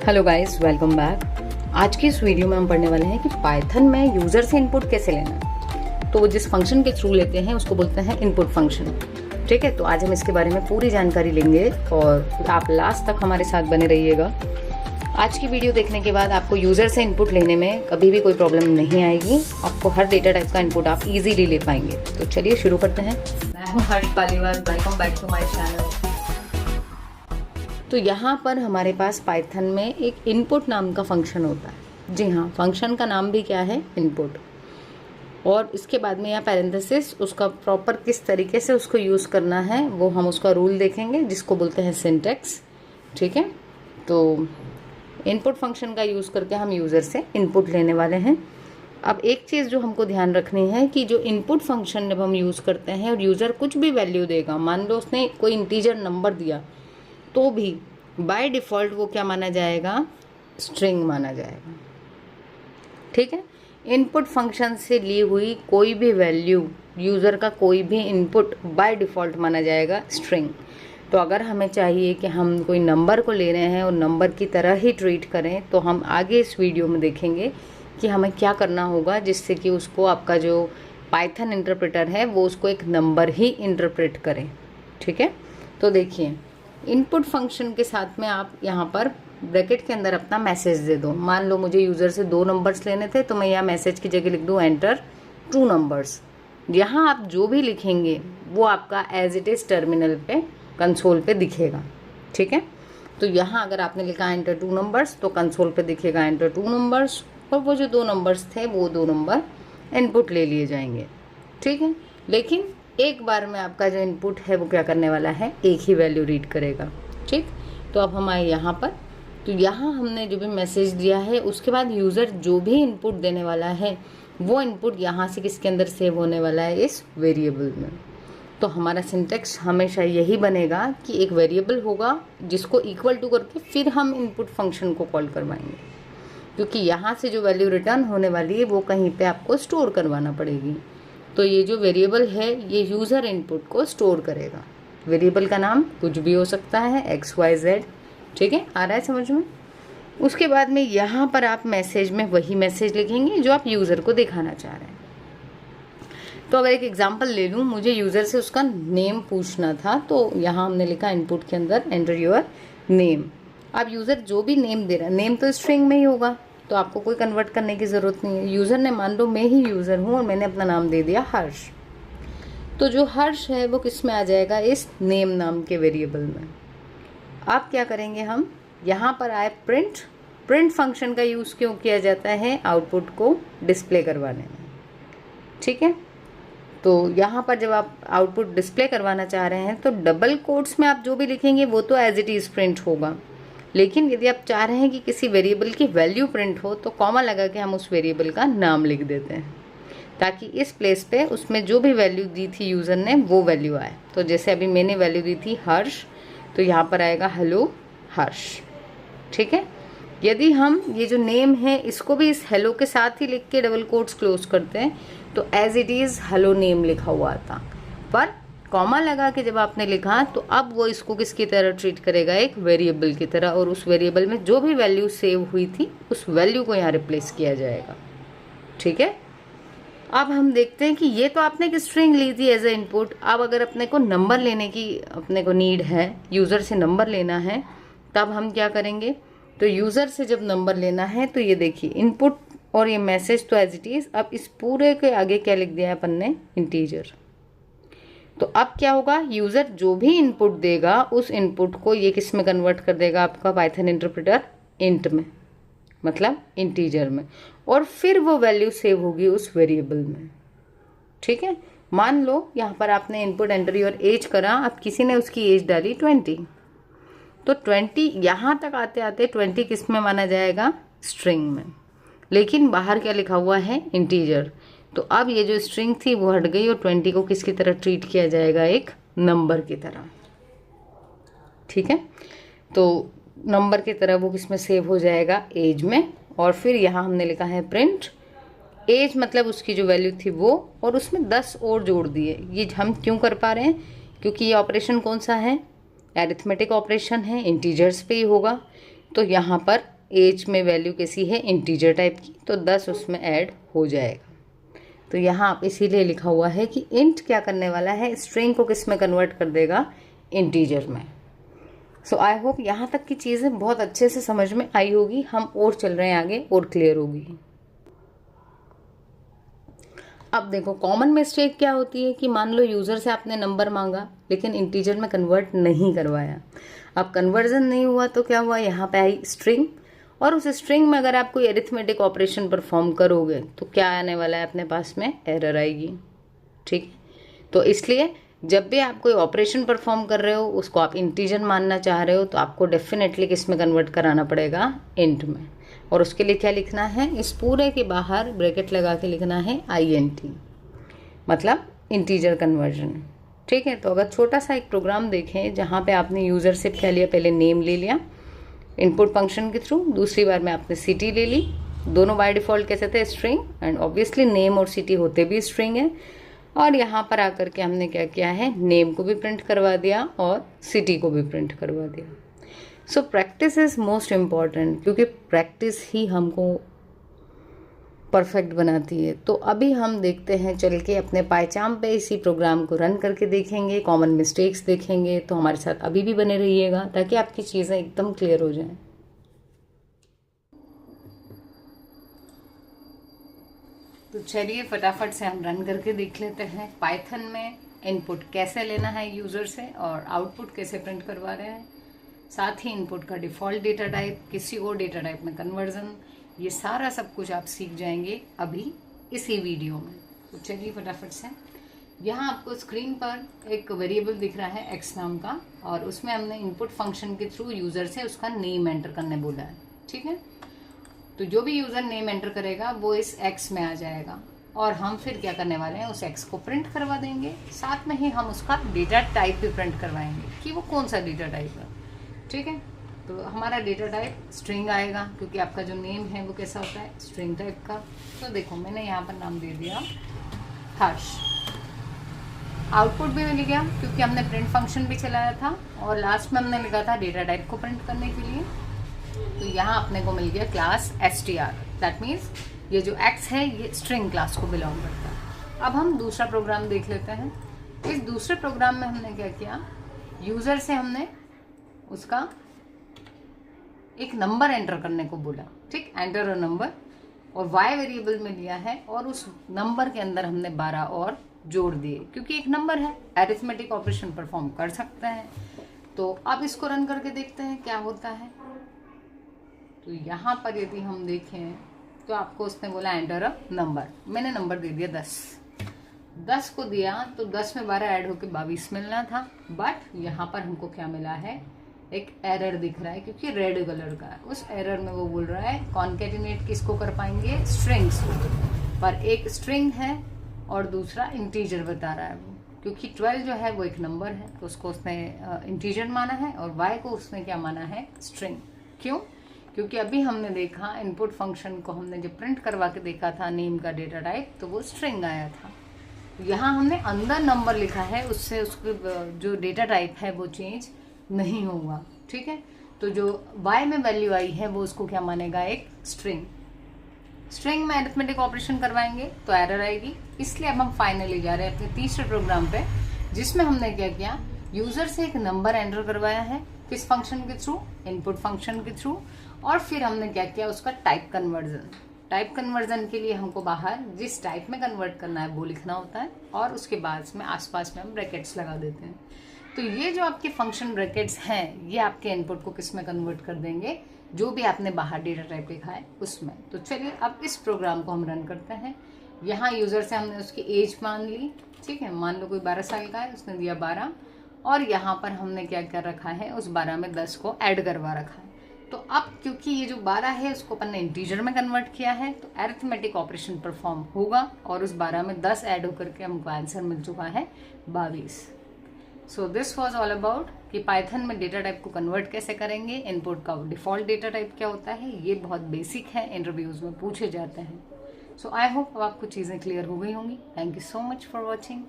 Hello guys, welcome back. आज की इस वीडियो में हम पढ़ने वाले हैं कि पाइथन में यूजर से इनपुट कैसे लेना है। तो जिस फंक्शन के थ्रू लेते हैं उसको बोलते हैं इनपुट फंक्शन। ठीक है, तो आज हम इसके बारे में पूरी जानकारी लेंगे और आप लास्ट तक हमारे साथ बने रहिएगा। आज की वीडियो देखने के बाद आपको यूजर से इनपुट लेने में कभी भी कोई प्रॉब्लम नहीं आएगी। आपको हर डेटा टाइप का इनपुट आप इजीली ले पाएंगे। तो चलिए शुरू करते हैं। मैं हूँ Harsh Paliwal, welcome back to my channel. तो यहाँ पर हमारे पास पाइथन में एक इनपुट नाम का फंक्शन होता है। जी हाँ, फंक्शन का नाम भी क्या है? इनपुट। और इसके बाद में यहाँ पैरेंथेसिस, उसका प्रॉपर किस तरीके से उसको यूज़ करना है वो हम उसका रूल देखेंगे, जिसको बोलते हैं सिंटैक्स। ठीक है, तो इनपुट फंक्शन का यूज़ करके हम यूज़र से इनपुट लेने वाले हैं। अब एक चीज़ जो हमको ध्यान रखनी है कि जो इनपुट फंक्शन जब हम यूज़ करते हैं और यूज़र कुछ भी वैल्यू देगा, मान लो उसने कोई इंटीजर नंबर दिया, तो भी बाय डिफ़ॉल्ट वो क्या माना जाएगा? स्ट्रिंग माना जाएगा। ठीक है, इनपुट फंक्शन से ली हुई कोई भी वैल्यू, यूज़र का कोई भी इनपुट बाय डिफ़ॉल्ट माना जाएगा स्ट्रिंग। तो अगर हमें चाहिए कि हम कोई नंबर को ले रहे हैं और नंबर की तरह ही ट्रीट करें, तो हम आगे इस वीडियो में देखेंगे कि हमें क्या करना होगा जिससे कि उसको आपका जो पाइथन इंटरप्रेटर है वो उसको एक नंबर ही इंटरप्रेट करे। ठीक है, तो देखिए इनपुट फंक्शन के साथ में आप यहाँ पर ब्रैकेट के अंदर अपना मैसेज दे दो। मान लो मुझे यूज़र से 2 नंबर्स लेने थे, तो मैं यहाँ मैसेज की जगह लिख दूँ एंटर 2 नंबर्स। यहाँ आप जो भी लिखेंगे वो आपका एज इट इज़ टर्मिनल पे, कंसोल पे दिखेगा। ठीक है, तो यहाँ अगर आपने लिखा एंटर 2 नंबर्स तो कंसोल पे दिखेगा एंटर 2 नंबर्स, और वो जो 2 नंबर्स थे वो 2 नंबर इनपुट ले लिए जाएंगे। ठीक है, लेकिन एक बार में आपका जो इनपुट है वो क्या करने वाला है? एक ही वैल्यू रीड करेगा। ठीक, तो अब हम आए यहाँ पर। तो यहाँ हमने जो भी मैसेज दिया है उसके बाद यूज़र जो भी इनपुट देने वाला है वो इनपुट यहाँ से किसके अंदर सेव होने वाला है? इस वेरिएबल में। तो हमारा सिंटैक्स हमेशा यही बनेगा कि एक वेरिएबल होगा जिसको इक्वल टू करके फिर हम इनपुट फंक्शन को कॉल करवाएंगे, क्योंकि यहाँ से जो वैल्यू रिटर्न होने वाली है वो कहीं पे आपको स्टोर करवाना पड़ेगी। तो ये जो वेरिएबल है ये यूज़र इनपुट को स्टोर करेगा। वेरिएबल का नाम कुछ भी हो सकता है, XYZ। ठीक है, आ रहा है समझ में? उसके बाद में यहाँ पर आप मैसेज में वही मैसेज लिखेंगे जो आप यूज़र को दिखाना चाह रहे हैं। तो अगर एक एग्जांपल ले लूँ, मुझे यूज़र से उसका नेम पूछना था, तो यहाँ हमने लिखा इनपुट के अंदर एंटर योर नेम। अब यूज़र जो भी नेम दे रहा है, नेम तो स्ट्रिंग में ही होगा, तो आपको कोई कन्वर्ट करने की ज़रूरत नहीं है। यूज़र ने, मान लो मैं ही यूज़र हूँ और मैंने अपना नाम दे दिया हर्ष, तो जो हर्ष है वो किस में आ जाएगा? इस नेम नाम के वेरिएबल में। अब क्या करेंगे हम? यहाँ पर आए प्रिंट। प्रिंट फंक्शन का यूज़ क्यों किया जाता है? आउटपुट को डिस्प्ले करवाने में। ठीक है, तो यहाँ पर जब आप आउटपुट डिस्प्ले करवाना चाह रहे हैं तो डबल कोट्स में आप जो भी लिखेंगे वो तो एज इट इज़ प्रिंट होगा, लेकिन यदि आप चाह रहे हैं कि किसी वेरिएबल की वैल्यू प्रिंट हो तो कॉमा लगा के हम उस वेरिएबल का नाम लिख देते हैं, ताकि इस प्लेस पे उसमें जो भी वैल्यू दी थी यूज़र ने वो वैल्यू आए। तो जैसे अभी मैंने वैल्यू दी थी हर्ष, तो यहाँ पर आएगा हेलो हर्ष। ठीक है, यदि हम ये जो नेम है इसको भी इस हेलो के साथ ही लिख के डबल कोट्स क्लोज करते हैं तो as it is hello name लिखा हुआ था, पर कॉमा लगा के जब आपने लिखा तो अब वो इसको किसकी तरह ट्रीट करेगा? एक वेरिएबल की तरह, और उस वेरिएबल में जो भी वैल्यू सेव हुई थी उस वैल्यू को यहाँ रिप्लेस किया जाएगा। ठीक है, अब हम देखते हैं कि ये तो आपने एक स्ट्रिंग ली थी एज ए इनपुट। अब अगर अपने को नंबर लेने की अपने को नीड है, यूज़र से नंबर लेना है, तब हम क्या करेंगे? तो यूज़र से जब नंबर लेना है तो ये देखिए इनपुट और ये मैसेज तो एज इट इज़। अब इस पूरे के आगे क्या लिख दिया है अपन ने? इंटीजर। तो अब क्या होगा? यूज़र जो भी इनपुट देगा उस इनपुट को ये किस में कन्वर्ट कर देगा? आपका पाइथन इंटरप्रेटर इंट में, मतलब इंटीजर में, और फिर वो वैल्यू सेव होगी उस वेरिएबल में। ठीक है, मान लो यहाँ पर आपने इनपुट एंटर योर एज करा, अब किसी ने उसकी एज डाली 20, तो 20 यहाँ तक आते आते 20 किस में माना जाएगा? स्ट्रिंग में, लेकिन बाहर क्या लिखा हुआ है? इंटीजर। तो अब ये जो स्ट्रिंग थी वो हट गई और 20 को किसकी तरह ट्रीट किया जाएगा? एक नंबर की तरह। ठीक है, तो नंबर की तरह वो किस में सेव हो जाएगा? एज में। और फिर यहाँ हमने लिखा है प्रिंट एज, मतलब उसकी जो वैल्यू थी वो, और उसमें 10 और जोड़ दिए। ये हम क्यों कर पा रहे हैं? क्योंकि ये ऑपरेशन कौन सा है? एरिथमेटिक ऑपरेशन है, इंटीजर्स पे ही होगा। तो यहाँ पर एज में वैल्यू कैसी है, इंटीजर टाइप की, तो 10 उसमें ऐड हो जाएगा। तो यहाँ आप इसीलिए लिखा हुआ है कि इंट क्या करने वाला है, स्ट्रिंग को किस में कन्वर्ट कर देगा, इंटीजर में। सो आई होप यहाँ तक की चीज़ें बहुत अच्छे से समझ में आई होगी। हम और चल रहे हैं आगे और क्लियर होगी। अब देखो कॉमन मिस्टेक क्या होती है कि मान लो यूज़र से आपने नंबर मांगा लेकिन इंटीजर में कन्वर्ट नहीं करवाया। अब कन्वर्जन नहीं हुआ तो क्या हुआ, यहाँ पे आई स्ट्रिंग, और उस स्ट्रिंग में अगर आप कोई एरिथमेटिक ऑपरेशन परफॉर्म करोगे तो क्या आने वाला है अपने पास में, एरर आएगी। ठीक है, तो इसलिए जब भी आप कोई ऑपरेशन परफॉर्म कर रहे हो उसको आप इंटीजर मानना चाह रहे हो तो आपको डेफिनेटली किस में कन्वर्ट कराना पड़ेगा, इंट में। और उसके लिए क्या लिखना है, इस पूरे के बाहर ब्रैकेट लगा के लिखना है INT, मतलब इंटीजर कन्वर्जन। ठीक है, तो अगर छोटा सा एक प्रोग्राम देखें जहाँ पे आपने यूज़र से क्या लिया, पहले नेम ले लिया इनपुट फंक्शन के थ्रू, दूसरी बार में आपने सिटी ले ली, दोनों बाय डिफ़ॉल्ट कैसे थे, स्ट्रिंग, एंड ऑब्वियसली नेम और सिटी होते भी स्ट्रिंग है। और यहाँ पर आकर के हमने क्या किया है, नेम को भी प्रिंट करवा दिया और सिटी को भी प्रिंट करवा दिया। So practice is most important, क्योंकि प्रैक्टिस ही हमको परफेक्ट बनाती है। तो अभी हम देखते हैं चल के अपने पायचाम पे इसी प्रोग्राम को रन करके देखेंगे, कॉमन मिस्टेक्स देखेंगे। तो हमारे साथ अभी भी बने रहिएगा ताकि आपकी चीज़ें एकदम क्लियर हो जाएं। तो चलिए फटाफट से हम रन करके देख लेते हैं पाइथन में इनपुट कैसे लेना है यूज़र से और आउटपुट कैसे प्रिंट करवा रहे हैं, साथ ही इनपुट का डिफ़ॉल्ट डेटा टाइप, किसी और डेटा टाइप में कन्वर्जन, ये सारा सब कुछ आप सीख जाएंगे अभी इसी वीडियो में। तो चलिए फटाफट से, यहाँ आपको स्क्रीन पर एक वेरिएबल दिख रहा है x नाम का, और उसमें हमने इनपुट फंक्शन के थ्रू यूज़र से उसका नेम एंटर करने बोला है। ठीक है, तो जो भी यूज़र नेम एंटर करेगा वो इस x में आ जाएगा, और हम फिर क्या करने वाले हैं, उस x को प्रिंट करवा देंगे, साथ में ही हम उसका डेटा टाइप भी प्रिंट करवाएंगे कि वो कौन सा डेटा टाइप है। ठीक है, तो हमारा डेटा टाइप स्ट्रिंग आएगा, क्योंकि आपका जो नेम है वो कैसा होता है, स्ट्रिंग टाइप का। तो देखो मैंने यहाँ पर नाम दे दिया हर्ष। आउटपुट भी मिल गया क्योंकि हमने प्रिंट फंक्शन भी चलाया था, और लास्ट में हमने लिखा था डेटा टाइप को प्रिंट करने के लिए। तो यहाँ अपने को मिल गया क्लास str, दैट मीन्स ये जो x है ये स्ट्रिंग क्लास को बिलोंग करता है। अब हम दूसरा प्रोग्राम देख लेते हैं। इस दूसरे प्रोग्राम में हमने क्या किया, यूज़र से हमने उसका एक नंबर एंटर करने को बोला। ठीक, एंटर अ नंबर, और y वेरिएबल में लिया है, और उस नंबर के अंदर हमने 12 और जोड़ दिए, क्योंकि एक नंबर है, एरिथमेटिक ऑपरेशन परफॉर्म कर सकता है। तो अब इसको रन करके देखते हैं क्या होता है। तो यहाँ पर यदि हम देखें तो आपको उसने बोला एंटर अ नंबर, मैंने नंबर दे दिया 10 को दिया, तो 10 में 12 ऐड होकर 22 मिलना था, बट यहाँ पर हमको क्या मिला है, एक एरर दिख रहा है, क्योंकि रेड कलर का है। उस एरर में वो बोल रहा है कॉन्केटिनेट किसको कर पाएंगे, स्ट्रिंग्स को, पर एक स्ट्रिंग है और दूसरा इंटीजर बता रहा है वो, क्योंकि 12 जो है वो एक नंबर है तो उसको उसने इंटीजर माना है, और y को उसने क्या माना है, स्ट्रिंग। क्यों, क्योंकि अभी हमने देखा इनपुट फंक्शन को हमने जो प्रिंट करवा के देखा था नेम का डेटा टाइप, तो वो स्ट्रिंग आया था। यहाँ हमने अंदर नंबर लिखा है, उससे उसके जो डेटा टाइप है वो चेंज नहीं होगा। ठीक है, तो जो y में वैल्यू आई है वो उसको क्या मानेगा, एक स्ट्रिंग। स्ट्रिंग में अरिथमेटिक ऑपरेशन करवाएंगे तो एरर आएगी, इसलिए अब हम फाइनली जा रहे हैं अपने तीसरे प्रोग्राम पे, जिसमें हमने क्या किया, यूजर से एक नंबर एंटर करवाया है, किस फंक्शन के थ्रू, इनपुट फंक्शन के थ्रू, और फिर हमने क्या किया, उसका टाइप कन्वर्जन। टाइप कन्वर्जन के लिए हमको बाहर जिस टाइप में कन्वर्ट करना है वो लिखना होता है, और उसके बाद में आसपास में हम ब्रैकेट्स लगा देते हैं। तो ये जो आपके फंक्शन ब्रैकेट्स हैं ये आपके इनपुट को किस में कन्वर्ट कर देंगे, जो भी आपने बाहर डेटा टाइप लिखा है उसमें। तो चलिए अब इस प्रोग्राम को हम रन करते हैं। यहाँ यूज़र से हमने उसकी एज मान ली। ठीक है, मान लो कोई 12 साल का है, उसने दिया 12, और यहाँ पर हमने क्या कर रखा है, उस 12 में 10 को ऐड करवा रखा है। तो अब क्योंकि ये जो 12 है उसको अपन ने इंटीजर में कन्वर्ट किया है, तो अरिथमेटिक ऑपरेशन परफॉर्म होगा, और उस 12 में 10 ऐड होकर के हमको आंसर मिल चुका है 22। So this was all about कि पाइथन में डेटा टाइप को कन्वर्ट कैसे करेंगे, इनपुट का डिफॉल्ट डेटा टाइप क्या होता है, ये बहुत बेसिक है, इंटरव्यूज में पूछे जाते हैं। सो आई होप अब आपको चीज़ें क्लियर हो गई होंगी। Thank you so much for watching.